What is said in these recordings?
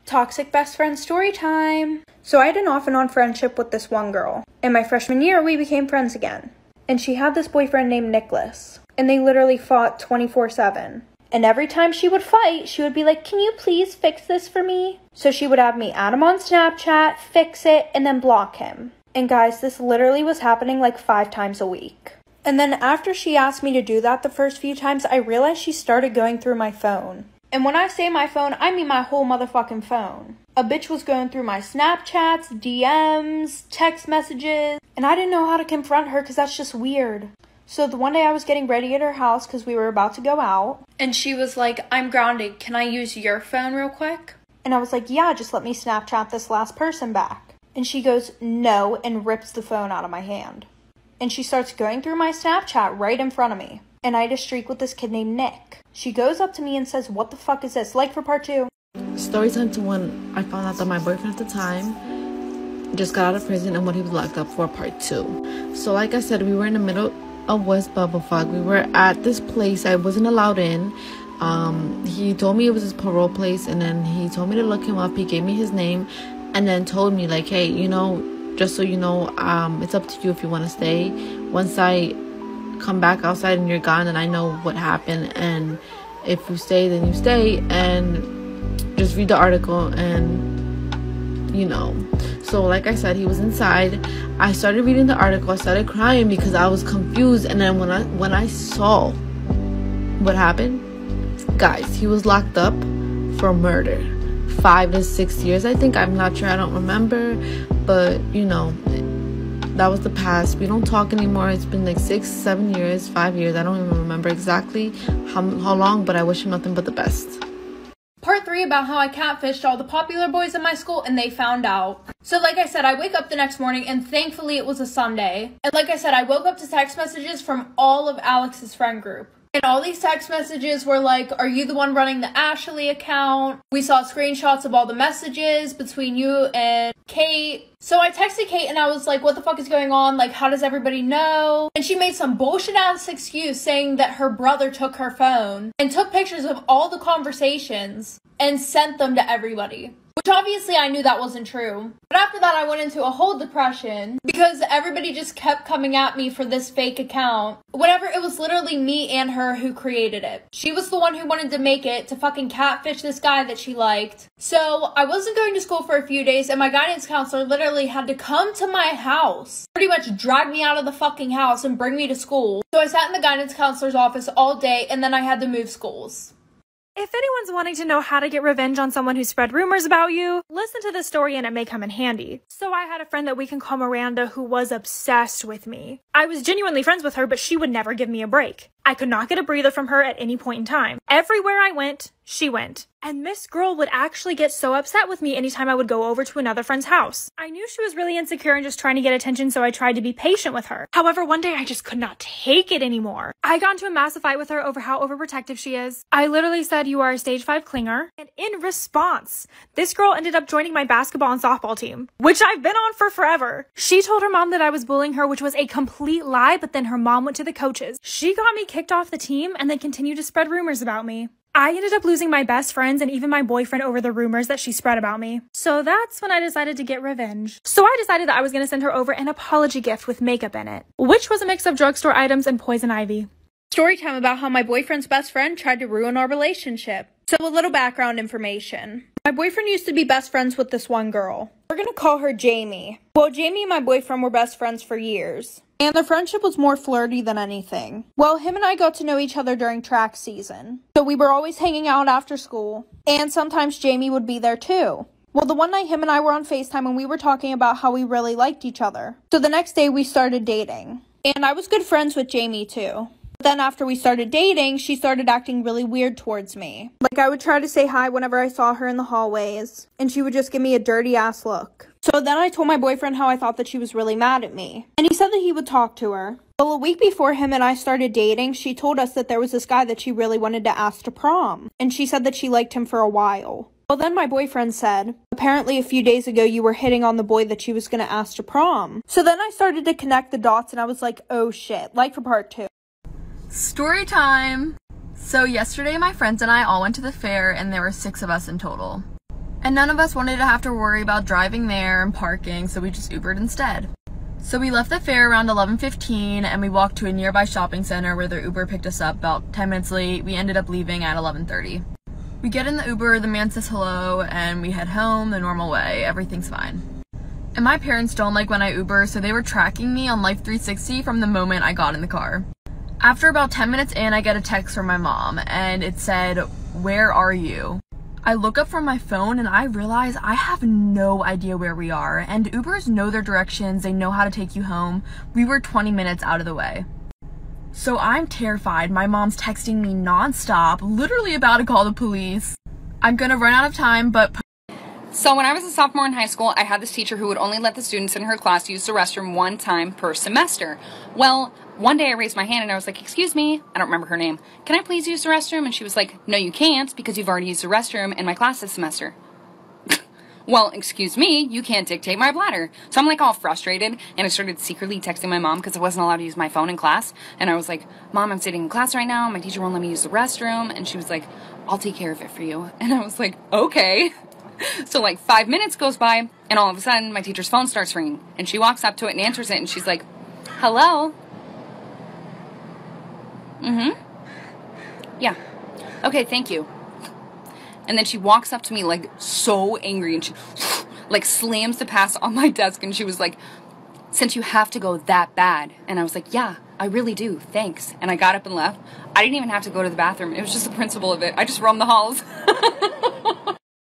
Toxic best friend story time. So I had an off and on friendship with this one girl. In my freshman year, we became friends again. And she had this boyfriend named Nicholas. And they literally fought 24/7. And every time she would fight, she would be like, can you please fix this for me? So she would have me add him on Snapchat, fix it, and then block him. And guys, this literally was happening like 5 times a week. And then after she asked me to do that the first few times, I realized she started going through my phone. And when I say my phone, I mean my whole motherfucking phone. A bitch was going through my Snapchats, DMs, text messages, and I didn't know how to confront her because that's just weird. So the one day I was getting ready at her house because we were about to go out, and she was like, I'm grounded, can I use your phone real quick? And I was like, yeah, just let me Snapchat this last person back. And she goes, no, and rips the phone out of my hand. And she starts going through my Snapchat right in front of me. And I had a streak with this kid named Nick. She goes up to me and says, what the fuck is this? Like for part 2. Story time to when I found out that my boyfriend at the time just got out of prison and what he was locked up for, part 2. So like I said, we were in the middle of West Bubblefuck. We were at this place I wasn't allowed in. He told me it was his parole place, and then he told me to look him up. He gave me his name and then told me like, hey, you know, just so you know, it's up to you if you want to stay. Once I come back outside and you're gone, and I know what happened, and if you stay, then you stay, and just read the article, and you know. So like I said, he was inside. I started reading the article. I started crying because I was confused. And then when I saw what happened, guys, he was locked up for murder, 5 to 6 years, I think. I'm not sure, I don't remember, but you know, that was the past. We don't talk anymore. It's been like 6, 7 years, 5 years. I don't even remember exactly how long, but I wish him nothing but the best. Part 3 about how I catfished all the popular boys in my school and they found out. So like I said, I wake up the next morning and thankfully it was a Sunday. And like I said, I woke up to text messages from all of Alex's friend group. And all these text messages were like, are you the one running the Ashley account? We saw screenshots of all the messages between you and Kate. So I texted Kate and I was like, what the fuck is going on? Like, how does everybody know? And she made some bullshit ass excuse saying that her brother took her phone and took pictures of all the conversations and sent them to everybody. Which obviously I knew that wasn't true. But after that I went into a whole depression because everybody just kept coming at me for this fake account. Whatever, it was literally me and her who created it. She was the one who wanted to make it to fucking catfish this guy that she liked. So I wasn't going to school for a few days and my guidance counselor literally had to come to my house. Pretty much drag me out of the fucking house and bring me to school. So I sat in the guidance counselor's office all day and then I had to move schools. If anyone's wanting to know how to get revenge on someone who spread rumors about you, listen to this story and it may come in handy. So I had a friend that we can call Miranda who was obsessed with me. I was genuinely friends with her, but she would never give me a break. I could not get a breather from her at any point in time. Everywhere I went, she went. And this girl would actually get so upset with me anytime I would go over to another friend's house. I knew she was really insecure and just trying to get attention, so I tried to be patient with her. However, one day I just could not take it anymore. I got into a massive fight with her over how overprotective she is. I literally said, you are a stage 5 clinger. And in response, this girl ended up joining my basketball and softball team, which I've been on for forever. She told her mom that I was bullying her, which was a complete lie, but then her mom went to the coaches. She got me kicked off the team and then continued to spread rumors about me. I ended up losing my best friends and even my boyfriend over the rumors that she spread about me. So that's when I decided to get revenge. So I decided that I was going to send her over an apology gift with makeup in it, which was a mix of drugstore items and poison ivy. Story time about how my boyfriend's best friend tried to ruin our relationship. So a little background information. My boyfriend used to be best friends with this one girl. We're gonna call her Jamie. Well, Jamie and my boyfriend were best friends for years. And their friendship was more flirty than anything. Well, him and I got to know each other during track season. So we were always hanging out after school. And sometimes Jamie would be there too. Well, the one night him and I were on FaceTime and we were talking about how we really liked each other. So the next day we started dating. And I was good friends with Jamie too. But then after we started dating, she started acting really weird towards me. Like I would try to say hi whenever I saw her in the hallways. And she would just give me a dirty ass look. So then I told my boyfriend how I thought that she was really mad at me. And he said that he would talk to her. Well, a week before him and I started dating, she told us that there was this guy that she really wanted to ask to prom. And she said that she liked him for a while. Well, then my boyfriend said, apparently a few days ago you were hitting on the boy that she was going to ask to prom. So then I started to connect the dots and I was like, oh shit, like for part 2. Story time! So yesterday my friends and I all went to the fair and there were 6 of us in total. And none of us wanted to have to worry about driving there and parking, so we just Ubered instead. So we left the fair around 11:15 and we walked to a nearby shopping center where the Uber picked us up about 10 minutes late. We ended up leaving at 11:30. We get in the Uber, the man says hello, and we head home the normal way. Everything's fine. And my parents don't like when I Uber, so they were tracking me on Life 360 from the moment I got in the car. After about 10 minutes in, I get a text from my mom, and it said, "Where are you?" I look up from my phone and I realize I have no idea where we are, and Ubers know their directions, they know how to take you home. We were 20 minutes out of the way. So I'm terrified. My mom's texting me nonstop, literally about to call the police. I'm gonna run out of time, but... So when I was a sophomore in high school, I had this teacher who would only let the students in her class use the restroom one time per semester. Well, one day I raised my hand and I was like, "Excuse me," I don't remember her name, "can I please use the restroom?" And she was like, "No, you can't, because you've already used the restroom in my class this semester." Well, excuse me, you can't dictate my bladder. So I'm like all frustrated, and I started secretly texting my mom because I wasn't allowed to use my phone in class. And I was like, "Mom, I'm sitting in class right now, my teacher won't let me use the restroom." And she was like, "I'll take care of it for you." And I was like, "Okay." So like 5 minutes goes by, and all of a sudden my teacher's phone starts ringing, and she walks up to it and answers it, and she's like, "Hello?" "Yeah. Okay, thank you." And then she walks up to me like so angry, and she like slams the pass on my desk, and she was like, "Since you have to go that bad." And I was like, "Yeah, I really do, thanks." And I got up and left. I didn't even have to go to the bathroom. It was just the principle of it. I just roamed the halls.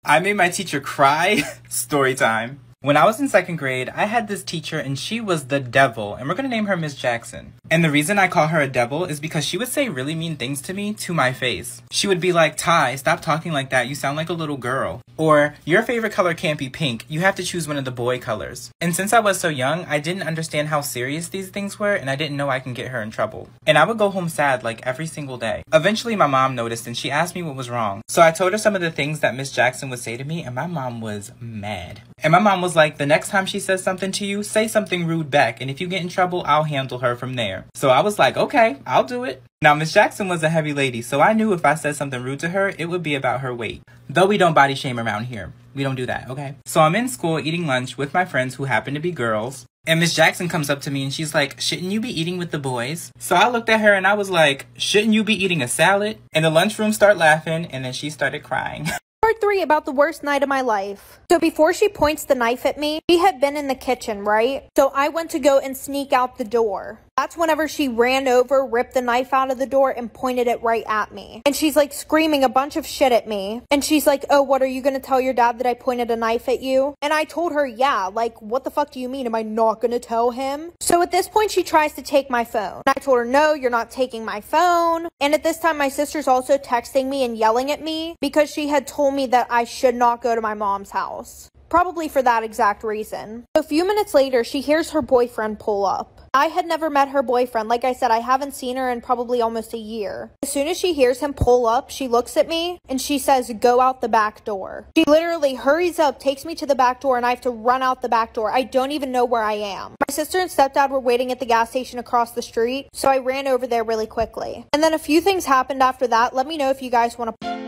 I made my teacher cry. Story time. When I was in 2nd grade, I had this teacher and she was the devil, and we're gonna name her Miss Jackson. And the reason I call her a devil is because she would say really mean things to me to my face. She would be like, "Ty, stop talking like that, you sound like a little girl." Or, "Your favorite color can't be pink, you have to choose one of the boy colors." And since I was so young, I didn't understand how serious these things were, and I didn't know I can get her in trouble. And I would go home sad like every single day. Eventually my mom noticed and she asked me what was wrong. So I told her some of the things that Miss Jackson would say to me, and my mom was mad. And my mom was like, "The next time she says something to you, say something rude back, and if you get in trouble, I'll handle her from there." So I was like, "Okay, I'll do it." Now, Miss Jackson was a heavy lady, so I knew if I said something rude to her, it would be about her weight. Though we don't body shame around here. We don't do that, okay? So I'm in school eating lunch with my friends who happen to be girls, and Miss Jackson comes up to me and she's like, "Shouldn't you be eating with the boys?" So I looked at her and I was like, "Shouldn't you be eating a salad?" And the lunchroom started laughing, and then she started crying. Part 3 about the worst night of my life. So before she points the knife at me, she had been in the kitchen, right? So I went to go and sneak out the door. That's whenever she ran over, ripped the knife out of the door, and pointed it right at me. And she's like screaming a bunch of shit at me. And she's like, "Oh, what, are you gonna tell your dad that I pointed a knife at you?" And I told her, "Yeah, like, what the fuck do you mean? Am I not gonna tell him?" So at this point, she tries to take my phone. I told her, "No, you're not taking my phone." And at this time, my sister's also texting me and yelling at me because she had told me that I should not go to my mom's house. Probably for that exact reason. A few minutes later, she hears her boyfriend pull up. I had never met her boyfriend. Like I said, I haven't seen her in probably almost a year. As soon as she hears him pull up, she looks at me and she says, "Go out the back door." She literally hurries up, takes me to the back door, and I have to run out the back door. I don't even know where I am. My sister and stepdad were waiting at the gas station across the street, so I ran over there really quickly. And then a few things happened after that. Let me know if you guys want to...